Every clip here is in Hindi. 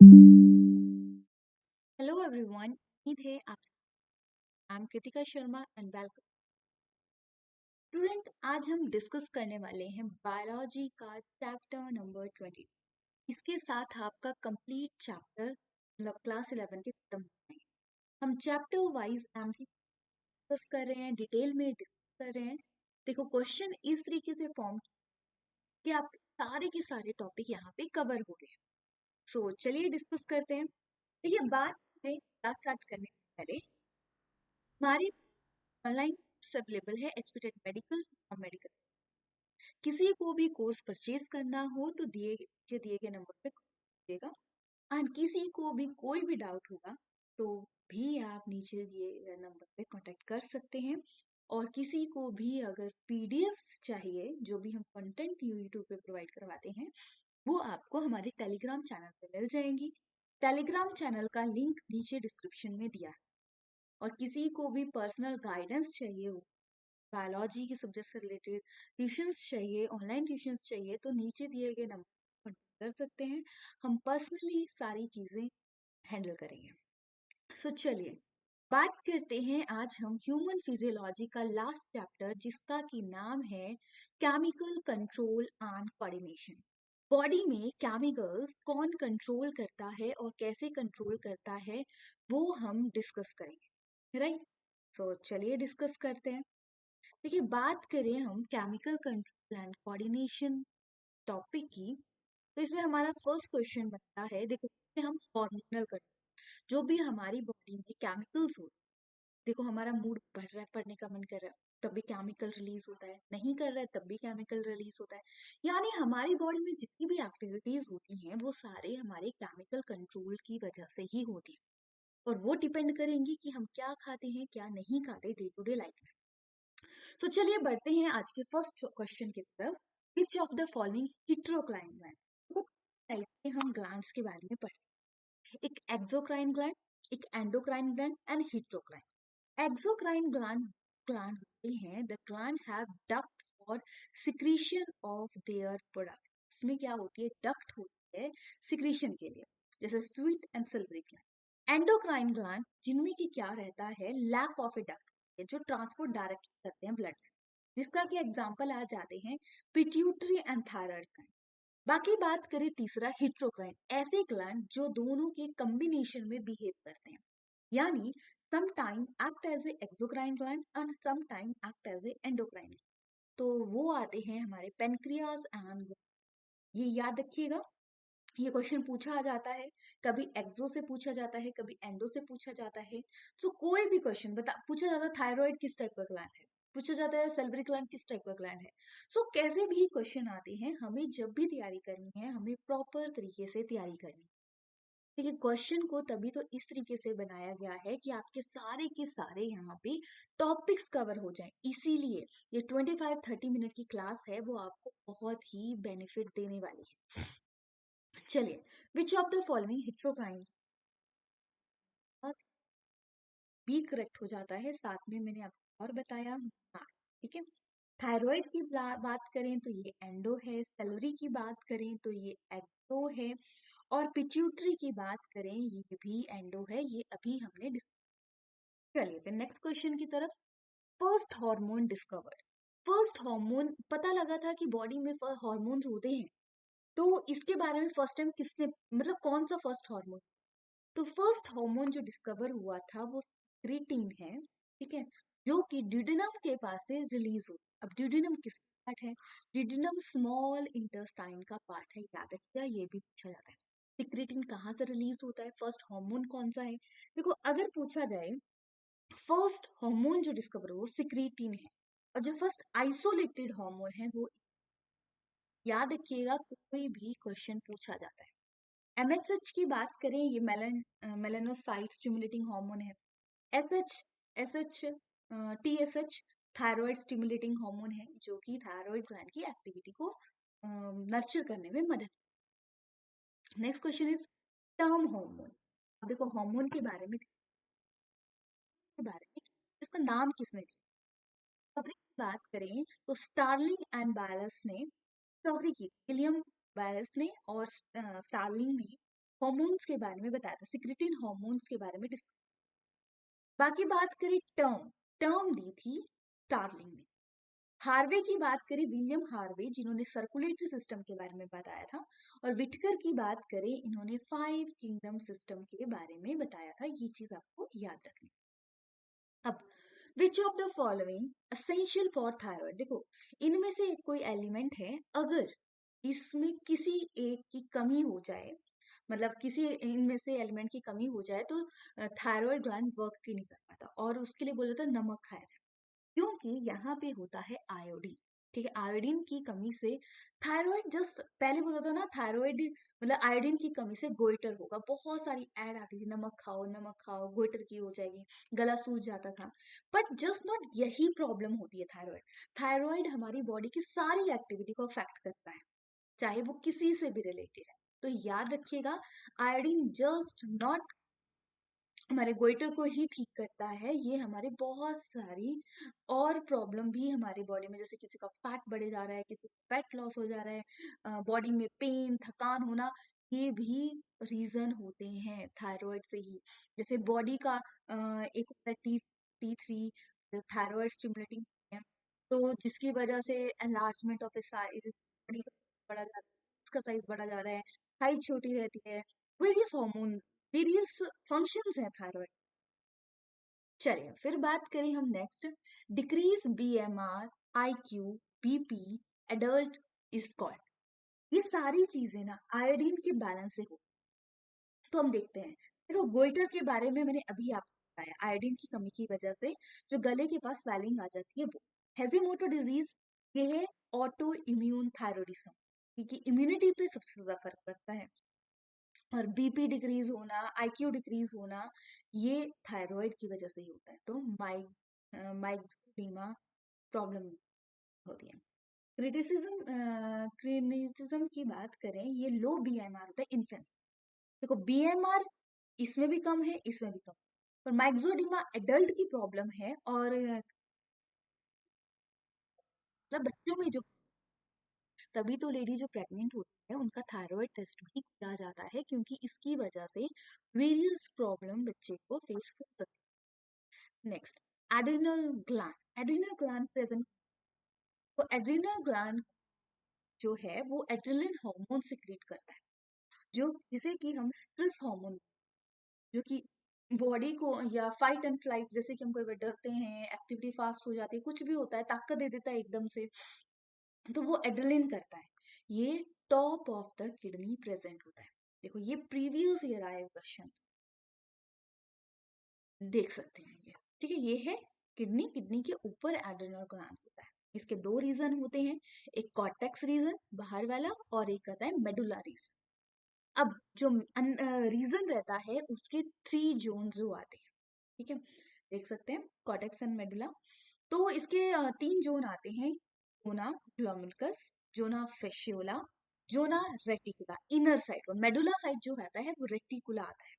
हेलो एवरीवन, उम्मीद है आप। I am Kritika Sharma and welcome. Student, आज हम डिस्कस करने वाले हैं बायोलॉजी का चैप्टर नंबर 20। इसके साथ आपका कंप्लीट चैप्टर मतलब क्लास 11 के खत्म हो जाएंगे। हम चैप्टर वाइज एमसी डिस्कस कर रहे हैं, डिटेल में डिस्कस कर रहे हैं। देखो, क्वेश्चन इस तरीके से फॉर्म कि आप सारे के सारे टॉपिक यहाँ पे कवर हो रहे हैं। सो चलिए डिस्कस करते हैं। देखिए, बात में क्लास स्टार्ट करने से पहले हमारी ऑनलाइन अवेलेबल है एचपीटेट मेडिकल और मेडिकल। किसी को भी कोर्स परचेज करना हो तो दिए गए नंबर पे कॉल एंड किसी को भी कोई भी डाउट होगा तो भी आप नीचे दिए गए नंबर पे कांटेक्ट कर सकते हैं। और किसी को भी अगर पीडीएफ्स चाहिए, जो भी हम कंटेंट यूट्यूब पे प्रोवाइड करवाते हैं, वो आपको हमारे टेलीग्राम चैनल पे मिल जाएंगी। टेलीग्राम चैनल का लिंक नीचे डिस्क्रिप्शन में दिया है। और किसी को भी पर्सनल गाइडेंस चाहिए हो, बायोलॉजी के सब्जेक्ट से रिलेटेड ट्यूशंस चाहिए, ऑनलाइन ट्यूशंस चाहिए, तो नीचे दिए गए नंबर पर कॉन्टैक्ट कर सकते हैं। हम पर्सनली सारी चीज़ें हैंडल करेंगे। तो चलिए बात करते हैं आज हम ह्यूमन फिजियोलॉजी का लास्ट चैप्टर, जिसका की नाम है chemical control and coordination. Body में केमिकल्स कौन कंट्रोल करता है और कैसे कंट्रोल करता है, वो हम डिस्कस करेंगे, राइट। तो चलिए डिस्कस करते हैं। देखिए, बात करें हम chemical control and coordination topic की, तो इसमें हमारा फर्स्ट क्वेश्चन बनता है। देखो, इसमें हम हार्मोनल कर, जो भी हमारी बॉडी में केमिकल्स होते हैं। देखो, हमारा मूड बढ़ रहा है, पढ़ने का मन कर रहा है, तब भी केमिकल रिलीज होता है, नहीं कर रहा है तब भी केमिकल रिलीज होता है। यानी हमारी बॉडी में जितनी भी एक्टिविटीज होती हैं वो सारे हमारे केमिकल कंट्रोल की वजह से ही होती है। और वो डिपेंड करेंगी कि हम क्या खाते हैं क्या नहीं खाते डे टू डे लाइफ में। तो चलिए बढ़ते हैं आज के फर्स्ट क्वेश्चन की तरफ। Which of the following heterocrine gland. तो टाइप के हम ग्लैंड्स के बारे में पढ़ते हैं। एक एक्सोक्राइन ग्लैंड, एक endocrine gland and heterocrine. Exocrine gland gland होते हैं the gland have duct for secretion of their product. उसमें क्या होती है, डक्ट होती है सिक्रीशन के लिए, जैसे sweet and silvery gland. Endocrine gland जिनमें की क्या रहता है, लैक ऑफ ए डक्ट, जो ट्रांसपोर्ट डायरेक्ट करते हैं ब्लड में, जिसका कि एग्जांपल आ जाते हैं पिट्यूटरी एंड थायराइड ग्लैंड। बाकी बात करें तीसरा हिट्रोक्राइन, ऐसे ग्लैंड जो दोनों के कॉम्बिनेशन में बिहेव करते हैं, यानी sometime act as a exocrine gland and sometime act as a endocrine gland। तो वो आते हैं हमारे पेनक्रियास एंड, ये याद रखिएगा। ये क्वेश्चन पूछा जाता है, कभी एक्सो से पूछा जाता है, कभी एंडो से पूछा जाता है। तो कोई भी क्वेश्चन बता पूछा जाता है थायराइड किस टाइप का ग्लैंड है, पूछा जाता है सल्वरी ग्लैंड किस टाइप का ग्लैंड है। सो कैसे भी क्वेश्चन आते हैं, हमें जब भी तैयारी करनी है हमें प्रॉपर तरीके से तैयारी करनी है। देखिए, क्वेश्चन को तभी तो इस तरीके से बनाया गया है कि आपके सारे के सारे यहाँ पे टॉपिक्स कवर हो जाएं। इसीलिए ये 25-30 मिनट की क्लास है, वो आपको बहुत ही बेनिफिट देने वाली है। चलिए, विच ऑफ द फॉलोइंग हिट्रोक्राइन भी करेक्ट हो जाता है, साथ में मैंने आपको और बताया। हाँ, ठीक है। थायराइड की बात करें तो ये एंडो है, सैलरी की बात करें तो ये एक्टो है, और पिट्यूटरी की बात करें ये भी एंडो है। ये अभी हमने चलिए फिर नेक्स्ट क्वेश्चन की तरफ। First hormone discovered. First hormone पता लगा था कि बॉडी में हार्मोन्स होते हैं, तो इसके बारे में फर्स्ट टाइम किसने, मतलब कौन सा फर्स्ट हार्मोन। तो फर्स्ट हार्मोन जो डिस्कवर हुआ था वो क्रिएटिन है, ठीक है, जो कि ड्यूडेनम के पास से रिलीज हो। अब ड्यूडेनम किस पार्ट है, ड्यूडेनम स्मॉल इंटेस्टाइन का पार्ट है, याद रखिएगा, ये भी पूछा जाता है। सिक्रेटिन कहाँ से रिलीज होता है, फर्स्ट हार्मोन कौन सा है। देखो, अगर पूछा जाए फर्स्ट हार्मोन जो डिस्कवर हो वो सिक्रेटिन है, और जो फर्स्ट आइसोलेटेड हार्मोन है वो, याद रखिएगा, कोई भी क्वेश्चन पूछा जाता है। एमएसएच की बात करें, ये मेलानोसाइट स्टिमुलेटिंग हार्मोन है। SH SH TSH thyroid stimulating hormone है, जो कि थायराइड ग्लैंड की एक्टिविटी को नर्चर करने में मदद। Next question is term hormone. देखो, हार्मोन के बारे में इसका नाम किसने दिया। डिस्कवरी की बात करें तो स्टार्लिंग एंड बैलस ने डिस्कवरी की, विलियम बैलस ने और स्टार्लिंग ने हार्मोन्स के बारे में बताया था, सिक्रेटिन हार्मोन्स के बारे में बाकी बात करें टर्म, टर्म दी थी स्टार्लिंग ने। हार्वे की बात करें, विलियम हार्वे, जिन्होंने सर्कुलेटरी सिस्टम के बारे में बताया था। और विटकर की बात करें, इन्होंने 5 किंगडम सिस्टम के बारे में बताया था। ये चीज आपको याद रखनी। अब विच of the following essential for thyroid, देखो इनमें से कोई एलिमेंट है, अगर इसमें किसी एक की कमी हो जाए, मतलब किसी इनमें से एलिमेंट की कमी हो जाए, तो थायराइड ग्लैंड वर्क ही नहीं कर पाता, और उसके लिए बोला था नमक खाया जाए, क्योंकि यहाँ पे होता है आयोडीन। ठीक है, आयोडीन की कमी से थायराइड, जस्ट पहले बोला था ना, थायराइड मतलब आयोडीन की कमी से गोइटर होगा, बहुत सारी ऐड आती थी, नमक खाओ गोइटर की हो जाएगी, गला सूज जाता था। बट जस्ट नॉट यही प्रॉब्लम होती है थायराइड। थायराइड हमारी बॉडी की सारी एक्टिविटी को अफेक्ट करता है, चाहे वो किसी से भी रिलेटेड है। तो याद रखिएगा, आयोडीन जस्ट नॉट हमारे गोइटर को ही ठीक करता है, ये हमारे बहुत सारी और प्रॉब्लम भी हमारी बॉडी में, जैसे किसी का फैट बढ़े जा रहा है, किसी का फैट लॉस हो जा रहा है, बॉडी में पेन, थकान होना, ये भी रीजन होते हैं थायराइड से ही। जैसे बॉडी का एक होता है T3 थायराइड स्टिमुलेटिंग है, तो जिसकी वजह से एनलार्जमेंट ऑफ साइज, बॉडी का बड़ा जा रहा है, उसका साइज बढ़ा जा रहा है, हाइट छोटी रहती है, वेरियस हार्मोन, वेरियस फंक्शंस हैं थायराइड। चलिए फिर बात करें हम next, decrease BMR, IQ, BP, adult is called. ये सारी चीजें ना आयोडीन के बैलेंस से हो। तो हम देखते हैं, देखो गोइटर के बारे में मैंने अभी आपको बताया, आयोडीन की कमी की वजह से जो गले के पास स्वेलिंग आ जाती है वो। हेजिमोटो डिजीज, ये है ऑटो इम्यून थायरोडिज्म, क्योंकि इम्यूनिटी पे सबसे ज्यादा फर्क पड़ता है। और बीपी डिक्रीज होना, आईक्यू डिक्रीज होना, ये थायराइड की वजह से ही होता है। तो माइग्रेनिमा प्रॉब्लम होती है। क्रिटिसिज्म की बात करें, ये लो बीएमआर होता है इन्फेंट्स। देखो बीएमआर इसमें भी कम है, इसमें भी कम, पर माइक्सोडीमा एडल्ट की प्रॉब्लम है, और मतलब बच्चों में जो, तभी तो लेडी जो प्रेग्नेंट होती है उनका थायराइड टेस्ट भी किया जाता है, क्योंकि इसकी वजह से वेरियस प्रॉब्लम बच्चे को फेस हो सकती है। Next, adrenal gland, adrenal gland present, तो एड्रिनल ग्लैंड जो है वो एड्रेनलिन हार्मोन सिक्रेट करता है, जो जिसे कि हम स्ट्रेस हार्मोन, जो कि बॉडी को, या फाइट एंड फ्लाइट, जैसे कि हम कोई बार डरते हैं, एक्टिविटी फास्ट हो जाती है, कुछ भी होता है, ताकत दे देता है एकदम से, तो वो एड्रेनलिन करता है। ये top of the kidney present होता है। देखो ये प्रीवियस ईयर आए क्वेश्चन, देख सकते हैं ये। ठीक है, ये है किडनी, किडनी के ऊपर एड्रेनल ग्लैंड होता है। इसके दो रीजन होते हैं, एक कॉर्टेक्स रीजन बाहर वाला, और एक आता है मेडुला रीजन। अब जो रीजन रहता है उसके 3 जोन जो आते हैं, ठीक है, देख सकते हैं कॉर्टेक्स एंड मेडुला। तो इसके 3 जोन आते हैं, जोना ग्लोमेरुलस, जोना फेशियोला, जोना रेटिकुला। इनर साइड को मेडुला साइड जो आता है वो रेटिकुला आता है।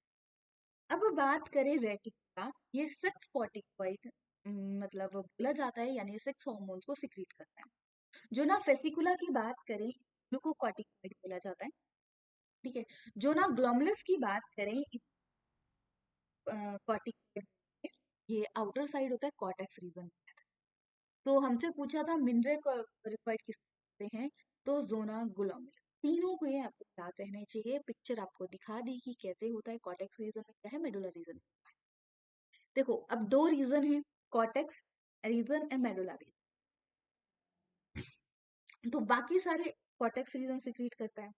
अब बात करें रेटिकुला, ये सेक्स कॉर्टिकॉइड मतलब बोला जाता है, यानी सेक्स हार्मोन्स को सिक्रीट करता है। जो ना फेसिकुला की बात करें, ग्लूकोकॉर्टिकॉइड बोला जाता है। ठीक है, जो ना ग्लोमुलस की बात करें, कॉर्टिकॉइड, ये आउटर साइड होता है, कॉर्टेक्स रीजन। तो हमसे पूछा था मिनरल कॉर्टिकॉइड किससे हैं, तो जोना ग्लोमुलस। तीनों को ये आपको याद रहने चाहिए, पिक्चर आपको दिखा दी कि कैसे होता है, कॉर्टेक्स रीजन में क्या है, मेडुला रीजन। देखो अब दो रीजन है, cortex region and medulla region, तो बाकी सारे कॉर्टेक्स रीजन सिक्रीट करता है।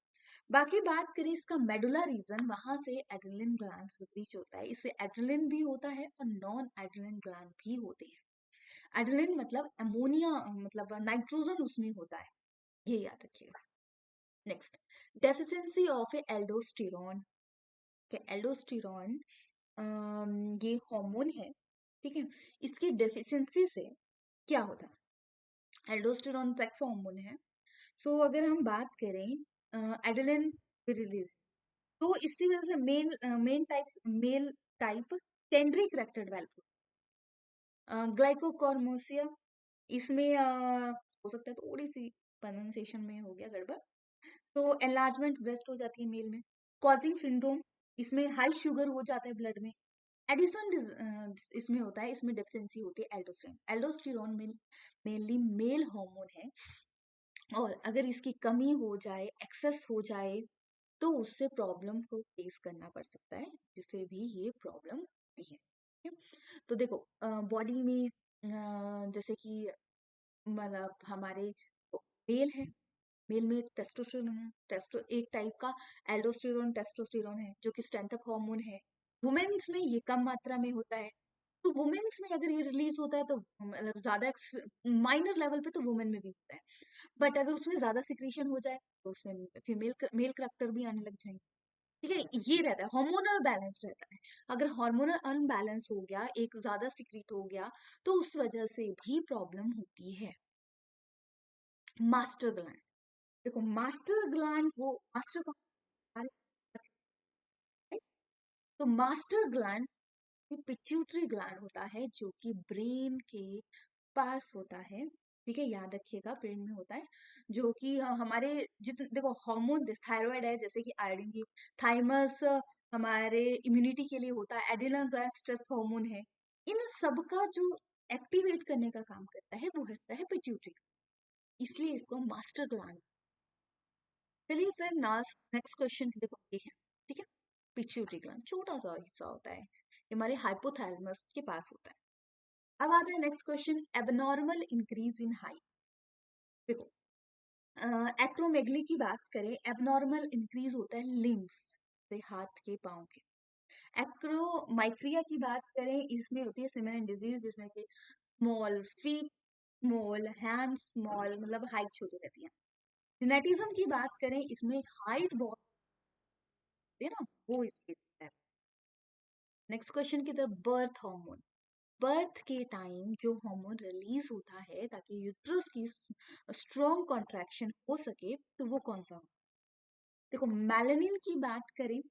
बाकी बात करें इसका मेडुला रीजन, वहां से एड्रेनलिन ग्लैंड रिलीज होता है, इससे एड्रेनलिन भी होता है और नॉन एड्रेनलिन ग्लैंड भी होते हैं। एड्रेनलिन मतलब अमोनिया, मतलब नाइट्रोजन उसमें होता है, ये याद रखिएगा। Next, deficiency of A aldosterone, के एल्डोस्टेरॉन ये हार्मोन है, ठीक है, इसकी डेफिशिएंसी से क्या होता है, एल्डोस्टेरॉन सेक्स हार्मोन है। सो अगर हम बात करें एड्रेनलिन रिलीज, तो इसकी वजह से मेल टाइप टेंड्री करेक्टेड वेल्व, ग्लाइकोकॉर्मोसिया, इसमें हो सकता है थोड़ी सी प्रोनाउंसिएशन में हो गया गड़बड़, तो एनलार्जमेंट ब्रेस्ट हो जाती है मेल में। कॉजिंग सिंड्रोम, इसमें हाई शुगर हो जाता है ब्लड में। एडिसन इसमें होता है, इसमें डेफिशिएंसी होती है aldosterone. Aldosterone mainly male hormone है, और अगर इसकी कमी हो जाए, एक्सेस हो जाए, तो उससे प्रॉब्लम को फेस करना पड़ सकता है, जिससे भी ये प्रॉब्लम होती है। ठीक है? तो देखो बॉडी में जैसे कि मतलब हमारे मेल है, मेल में टेस्टोस्टेरोन है, टेस्टो एक टाइप का एल्डोस्टेरोन टेस्टोस्टेरोन है जो कि स्ट्रेंथ अप हार्मोन है। वुमेन्स में ये कम मात्रा में होता है, तो वुमेन्स में अगर ये रिलीज होता है तो मतलब ज्यादा माइनर लेवल पे तो वुमेन में भी होता है, बट अगर उसमें ज्यादा सिक्रीशन हो जाए तो उसमें फीमेल मेल करैक्टर भी आने लग जाएंगे। ठीक है, ये रहता है हार्मोनल बैलेंस रहता है। अगर हार्मोनल अनबैलेंस हो गया, एक ज्यादा सिक्रीट हो गया, तो उस वजह से भी प्रॉब्लम होती है। मास्टर ग्लैंड, देखो मास्टर ग्लैंड वो मास्टर का, तो मास्टर ग्लैंड पिट्यूटरी ग्लैंड होता है जो कि ब्रेन के पास होता है। ठीक है, याद रखिएगा ब्रेन में होता है, जो कि हमारे जितने देखो हार्मोन थायराइड है जैसे कि आयोडीन की, थाइमस हमारे इम्यूनिटी के लिए होता है, एड्रिनल ग्लैंड स्ट्रेस हार्मोन है। इन सब का जो एक्टिवेट करने का काम करता है वो होता है पिट्यूटरी, इसलिए इसको मास्टर ग्लैंड। चलिए फिर नेक्स्ट क्वेश्चन देखो ये है। ठीक है, पिट्यूटरी ग्लैंड छोटा सा हिस्सा होता है, ये हमारे हाइपोथैलेमस के पास होता है। अब आता है next question, abnormal increase in height. देखो एक्रोमेगली की बात करें, एबनॉर्मल इंक्रीज होता है लिम्स से, हाथ के पांव के। एक्रोमाइक्रिया की बात करें, इसमें होती है सिमिलर डिजीज जिसमें कि small feet, small hand, small मतलब हाइट छोटी रहती है। जेनेटिज्म की बात करें, इसमें हाइट बहुत है ना, वो इसके है। नेक्स्ट क्वेश्चन की तरफ, बर्थ हार्मोन। बर्थ के टाइम जो हार्मोन रिलीज होता है ताकि यूट्रस की स्ट्रॉन्ग कॉन्ट्रैक्शन हो सके, तो वो कौन सा हो? देखो मेलानिन की बात करें,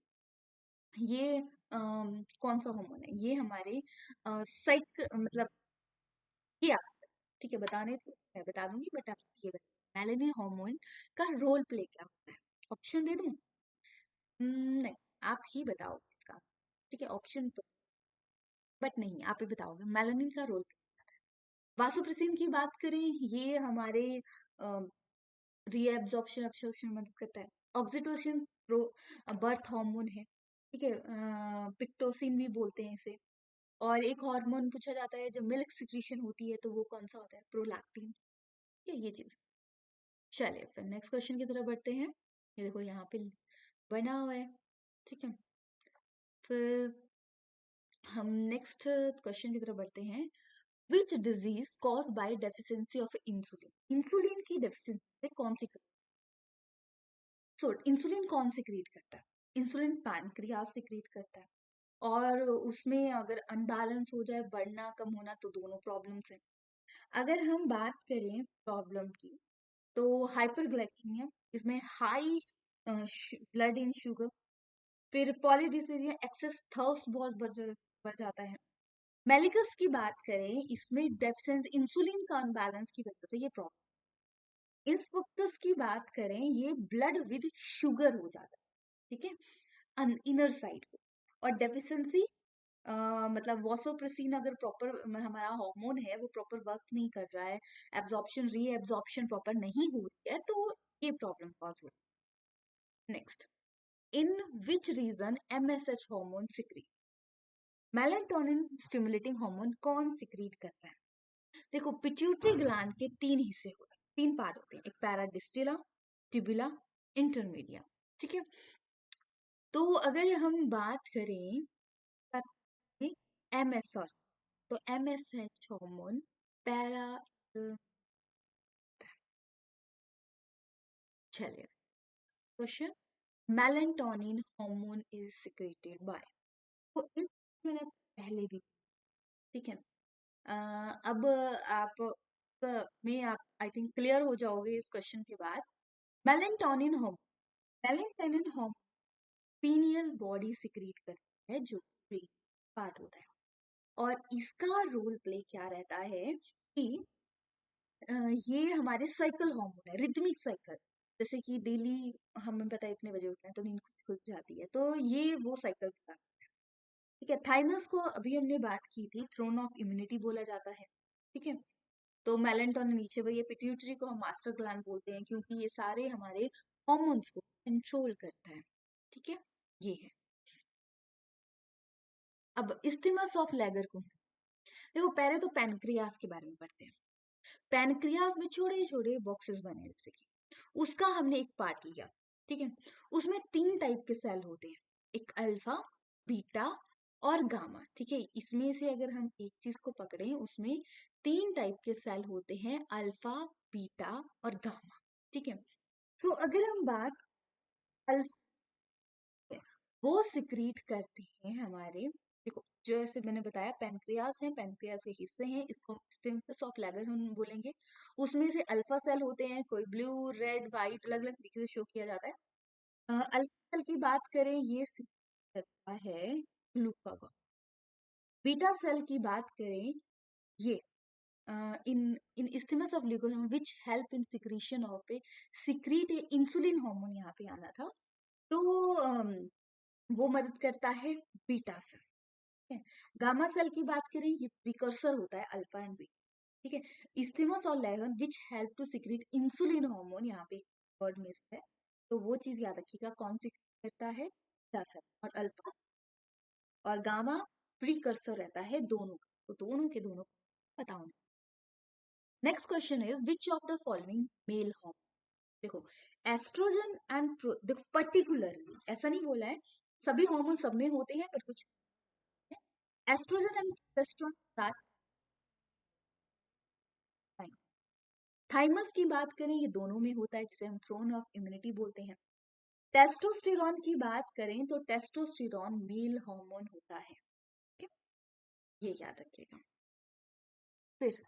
ये कौन सा हार्मोन है? ये हमारे साइक मतलब ये आप ठीक है बताने तो मैं बता दूंगी, बट आप ये बताओ मेलानिन हार्मोन का रोल प्ले क्या होता है? ऑप्शन दे दूं? नहीं, आप ही बताओ इसका। ठीक है, ऑप्शन तो बट नहीं, आप ही बताओगे मेलानिन का रोल। वासोप्रेसिन की बात करें, ये हमारे रीएब्जॉर्प्शन अब्सॉर्प्शन मदद करता है। ऑक्सीटोसिन प्रो बर्थ हार्मोन है। ठीक है, पिक्टोसिन भी बोलते हैं इसे। और एक हार्मोन पूछा जाता है जब मिल्क सिक्रीशन होती है, तो वो कौन सा होता है? प्रोलैक्टिन। ये चीज। चलिए फिर नेक्स्ट क्वेश्चन की तरफ बढ़ते हैं। ये देखो यहाँ पे बना हुआ है। ठीक है, फिर हम नेक्स्ट क्वेश्चन की तरफ बढ़ते हैं। Which disease cause by deficiency of insulin? Insulin की डेफिशिएंसी से कौन सी, तो इंसुलिन कौन सिक्रीट करता है? इंसुलिन पैनक्रियास सिक्रीट करता है, और उसमें अगर अनबैलेंस हो जाए, बढ़ना कम होना, तो दोनों प्रॉब्लम्स हैं। अगर हम बात करें प्रॉब्लम की, तो हाइपरग्लाइकेमिया, इसमें हाई ब्लड इन शुगर। फिर पॉलीडिसीजिया, एक्सेस थर्स्ट बहुत बढ़ जाता है। मेलिकस की बात करें, इसमें डेफिशिएंसी इंसुलिन का अनबैलेंस की वजह से ये प्रॉब्लम। इन्फोक्टस की बात करें, ये ब्लड विद शुगर हो जाता है। ठीक है, इनर साइड को। और डेफिशिएंसी मतलब वॉसोप्रेसिन अगर प्रॉपर हमारा हार्मोन है वो प्रॉपर वर्क नहीं कर रहा है, एब्जॉर्प्शन री एब्जॉर्प्शन प्रॉपर नहीं हो रही है, तो ये प्रॉब्लम कॉज हो। Next, in which region MSH hormone secrete? Melatonin stimulating hormone कौन सिक्रीट करता है? देखो पिट्यूटरी ग्लैंड के तीन हिस्से होते हैं, तीन पार्ट होते हैं, एक पैराडिस्टिला, ट्यूबुला, इंटरमीडिया। ठीक है, तो अगर हम बात करें एमएसएच, तो एमएसएच हार्मोन पैरा, चलिए question, melatonin hormone is secreted by, तो इस मैंने पहले भी, ठीक है। अब आप में आप आई थिंक क्लियर हो जाओगे इस क्वेश्चन के बाद। Melatonin hormone, melatonin hormone pineal body secrete करता है जो ब्रेन पार्ट होता है, और इसका रोल प्ले क्या रहता है कि ये हमारे साइकिल हार्मोन है, रिदमिक साइकिल। जैसे कि डेली हमें पता है इतने बजे उठना है तो नींद खुद खुद जाती है, तो ये वो साइकिल का। ठीक है, थाइमस को अभी हमने बात की थी, थ्रोन ऑफ इम्यूनिटी बोला जाता है। ठीक है, तो मेलेंटोन नीचे वही है, पिट्यूटरी को हम मास्टर ग्लैंड बोलते हैं क्योंकि ये सारे हमारे हार्मोन्स को कंट्रोल करता है। ठीक है, ये है। अब इस्थिमस ऑफ लैगर को देखो, पहले तो पैनक्रियास के बारे में पढ़ते हैं। पैनक्रियास में छोटे छोटे बॉक्सेस बने हैं, जैसे कि उसका हमने एक पार्ट लिया। ठीक है, उसमें 3 टाइप के सेल होते हैं, एक अल्फा, बीटा और गामा। ठीक है, इसमें से अगर हम एक चीज को पकड़ें, उसमें 3 टाइप के सेल होते हैं, अल्फा, बीटा और गामा। ठीक है, तो अगर हम बात अल्फा, वो सिक्रीट करते हैं हमारे, देखो जैसे मैंने बताया पैनक्रियास है, पैनक्रियास के हिस्से हैं, इसको स्टिम्पस ऑफ लैगर हम बोलेंगे। उसमें से अल्फा सेल होते हैं, कोई ब्लू, रेड, वाइट, अलग अलग तरीके से शो किया जाता है। अल्फा सेल की बात करें, ये सिक्रीट करता है ग्लूकागॉन। बीटा सेल की बात करें, ये इन इन isthmus of glucagon which help in secretion of a secrete insulin hormone, यहाँ पे आना था। तो वो मदद करता है बीटा सेल। ठीक है, गामा सेल की बात करें, ये प्रिकर्सर होता है अल्फा एंड बीटा। ठीक है, इस्थिमस और लैगन which help to secrete insulin hormone, यहाँ पे वर्ड मिस है, तो वो चीज याद रखिएगा, कौन सी करता है, बीटा सेल। और अल्फा और गामा प्रिकर्सर रहता है दोनों का, तो दोनों के दोनों बताओ। Next question is which of the following male hormone, देखो एस्ट्रोजन एंड देखो पर्टिकुलरली ऐसा नहीं बोला है, सभी हार्मोन सब में होते हैं, पर कुछ एस्ट्रोजन एंड प्रोजेस्टेरोन। थाइमस की बात करें, ये दोनों में होता है, जिसे हम थ्रोन ऑफ इम्यूनिटी बोलते हैं। टेस्टोस्टेरॉन की बात करें तो टेस्टोस्टेरॉन मेल हार्मोन होता है। ठीक है, ये याद रखिएगा। फिर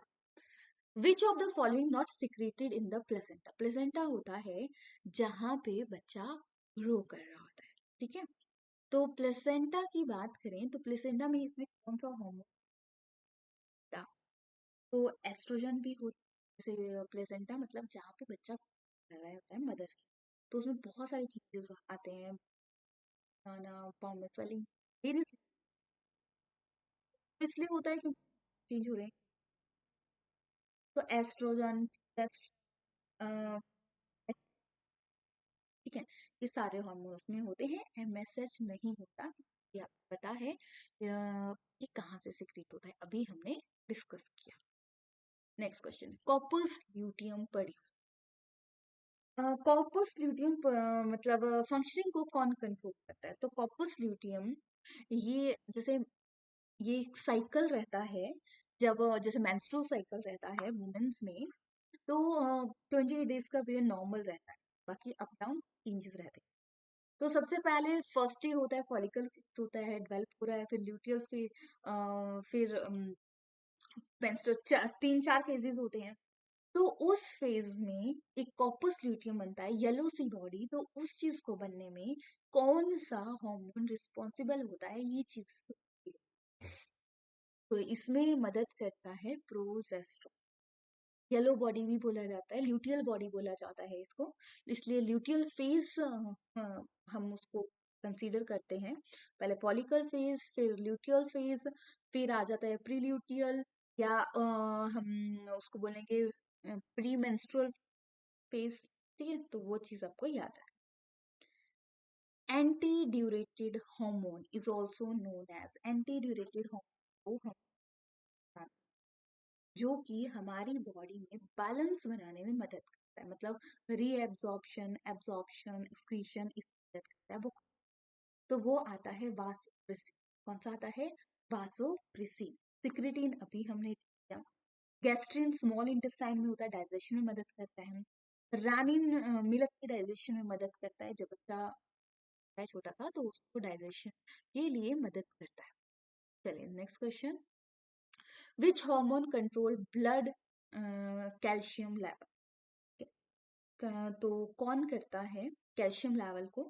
विच of the following not secreted in the placenta, placenta होता है जहां पे बच्चा ग्रो कर रहा होता है। ठीक है, तो प्लेसेंटा की बात करें तो प्लेसेंटा में इसमें कौन सा हार्मोन होता, तो एस्ट्रोजन भी होता है। जैसे प्लेसेंटा मतलब जहाँ पे बच्चा कर रहा होता है मदर, तो उसमें बहुत सारी चीजें आते हैं, खाना, पाँव में स्वेलिंग, वेरियस, इसलिए होता है क्योंकि चेंज हो रहे हैं। तो एस्ट्रोजन, टेस्ट, ठीक है, ये सारे हार्मोन उसमें होते हैं, एमएसएच नहीं होता। ये आपको पता है ये कहाँ से सिक्रीट होता है, अभी हमने डिस्कस किया। Next question, corpus luteum produce, corpus luteum मतलब फंक्शनिंग को कौन कंट्रोल करता है, तो कॉर्पस ल्यूटियम, ये जैसे ये एक साइकिल रहता है, जब जैसे मेंस्ट्रुअल साइकिल रहता है वुमेन्स में, तो 28 डेज का पीरियड नॉर्मल रहता है, बाकी अप डाउन चेंजेस रहते हैं। तो सबसे पहले फर्स्ट डे होता है, फॉलिकल फिक्स होता है, डेवलप हो रहा है, फिर ल्यूटियल, फिर मेंस्ट्रुअल, 3-4 फेजेस होते हैं। तो उस फेज में एक कॉर्पस ल्यूटियम बनता है, येलो सी बॉडी, तो उस चीज को बनने में कौन सा हार्मोन रिस्पॉन्सिबल होता है, ये चीज, तो इसमें मदद करता है प्रोजेस्टेरोन। येलो बॉडी भी बोला जाता है, ल्यूटियल बॉडी बोला जाता है इसको, इसलिए ल्यूटियल फेज हम उसको कंसीडर करते हैं। पहले फॉलिकल फेज, फिर ल्यूटियल फेज, फिर आ जाता है प्रील्यूटियल, या हम उसको बोलेंगे प्री मेंस्ट्रुअल फेज। ठीक है, तो वो चीज आपको याद है। Anti diuretic hormone is also known as, anti diuretic hormone जो कि हमारी बॉडी में बैलेंस बनाने में मदद करता है, मतलब रीएब्जॉर्प्शन, एब्जॉर्प्शन, एक्सक्रीशन, इसमें मदद करता है वो। तो वो आता है वासोप्रेसिन। कौन सा आता है, वासोप्रेसिन। सिक्रेटिन अभी हमने किया। गैस्ट्रिन स्मॉल इंटेस्टाइन में होता है, डाइजेशन में मदद करता है। रानिन मिल्क की डाइजेशन में मदद करता है, जब बच्चा है छोटा सा तो उसको डाइजेशन के लिए मदद करता है। चलिए next question, which hormone control blood calcium level, तो कौन करता है कैल्शियम लेवल को,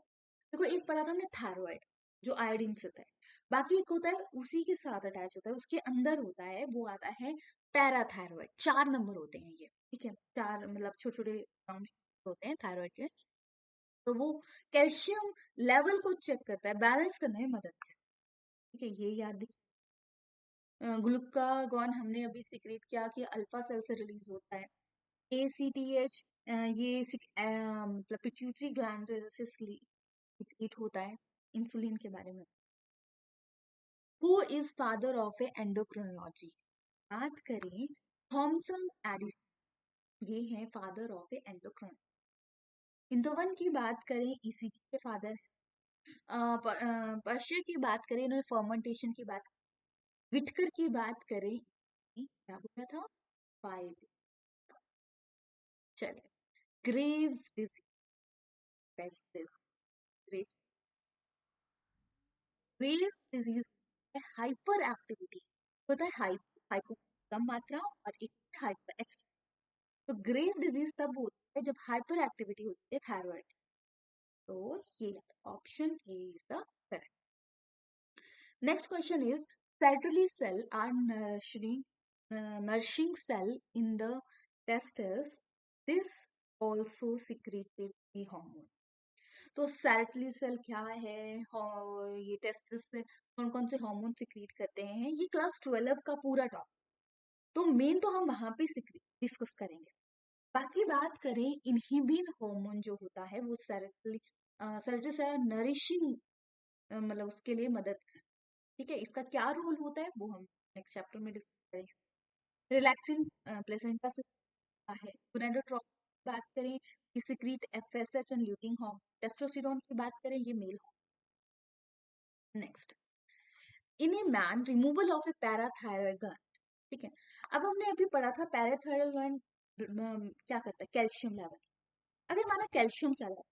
देखो एक पढ़ा था हमने थायराइड, जो आयोडीन से होता है, बाकी एक होता है उसी के साथ अटैच होता है, उसके अंदर होता है, वो आता है पैराथायराइड। 4 नंबर होते हैं ये। ठीक है, 4 मतलब छोटे छोटे होते हैं थायराइड के, तो वो कैल्शियम लेवल को चेक करता है, बैलेंस करने में मदद करता है। ठीक है, ये याद रखिए। ग्लूकागॉन हमने अभी सिक्रेट किया कि अल्फा सेल से रिलीज होता है। ACTH ये मतलब पिट्यूटरी ग्लैंड से सिक्रेट होता है। इंसुलिन के बारे में। Who is father of A endocrinology? बात करें थॉमसन एडिसन, ये है फादर ऑफ ए एंडोक्रिन। इंदोवन की बात करें, ECG के फादर। पश्चिर की बात करें, इन्होंने फर्मेंटेशन की बात। विटकर की बात करें, क्या बोला था? फाइव। चलिए, Graves disease. Graves disease hyper activity होता है, हाइपर कम मात्रा और एक हाइपर एक्स्ट्रा। तो ग्रेव डिजीज तब होता है जब हाइपर एक्टिविटी होती है थायराइड। तो ये option A is the correct. Next question is Sertoli cell are nourishing cell in the testes. This also secreted the hormone. तो Sertoli cell क्या है? ये टेस्टिस से कौन कौन से हार्मोन सिक्रीट करते हैं, ये क्लास 12 का पूरा टॉपिक, तो मेन तो हम वहां पे डिस्कस करेंगे। बाकी बात करें इनहिबिन हार्मोन जो होता है वो सेरेटली से नरिशिंग, मतलब उसके लिए मदद कर। ठीक है, इसका क्या रोल होता है वो हम नेक्स्ट चैप्टर में डिस्कस करेंगे। रिलैक्सिंग प्लेसेंटा से होता है। गोनाडोट्रोपिन की बात करें, ये secrete FSH and lutein hormone. Testosterone की बात करें, ये male hormone. Next, in a man removal of A parathyroid gland. ठीक है, अब हमने अभी पढ़ा था पैराथायरॉयड ग्लैंड क्या करता है, कैल्शियम लेवल। अगर माना कैल्शियम चला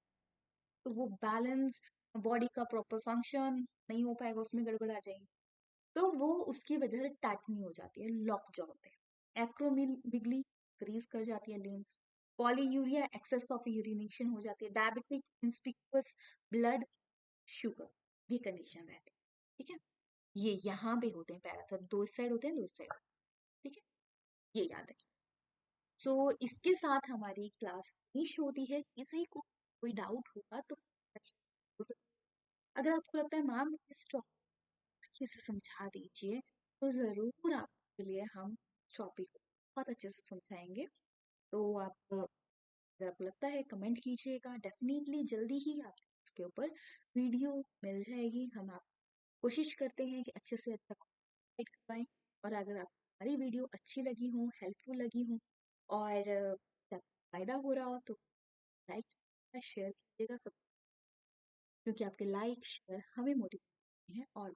तो वो बैलेंस, बॉडी का प्रॉपर फंक्शन नहीं हो पाएगा, उसमें गड़बड़ आ जाएगी। तो वो उसकी वजह से टाइटनी हो जाती है, लॉक जॉ होते हैं। एक्रोमिगली क्रीज कर जाती है limbs. Polyuria, excess of urination हो जाती है। डायबिटिक इंस्पिकुअस ब्लड शुगर, ये कंडीशन रहती है। ठीक है, ये यहाँ पे होते हैं पैराथर, दो इस साइड होते हैं, दो इस साइड। ठीक है, ये याद रखिए। सो इसके साथ हमारी क्लास फिनिश होती है। किसी को कोई डाउट होगा तो अगर आपको लगता है मैम इस टॉपिक अच्छे से समझा दीजिए, तो ज़रूर आपके लिए हम टॉपिक को बहुत अच्छे से समझाएंगे। तो आप अगर आपको लगता है कमेंट कीजिएगा, डेफिनेटली जल्दी ही आप इसके ऊपर वीडियो मिल जाएगी। हम आप कोशिश करते हैं कि अच्छे से अच्छा गाइड करवाएं। और अगर आपको हमारी वीडियो अच्छी लगी हो, हेल्पफुल लगी हो और फायदा हो रहा हो तो लाइक शेयर कीजिएगा सब, क्योंकि आपके लाइक शेयर हमें मोटिवेट करते हैं और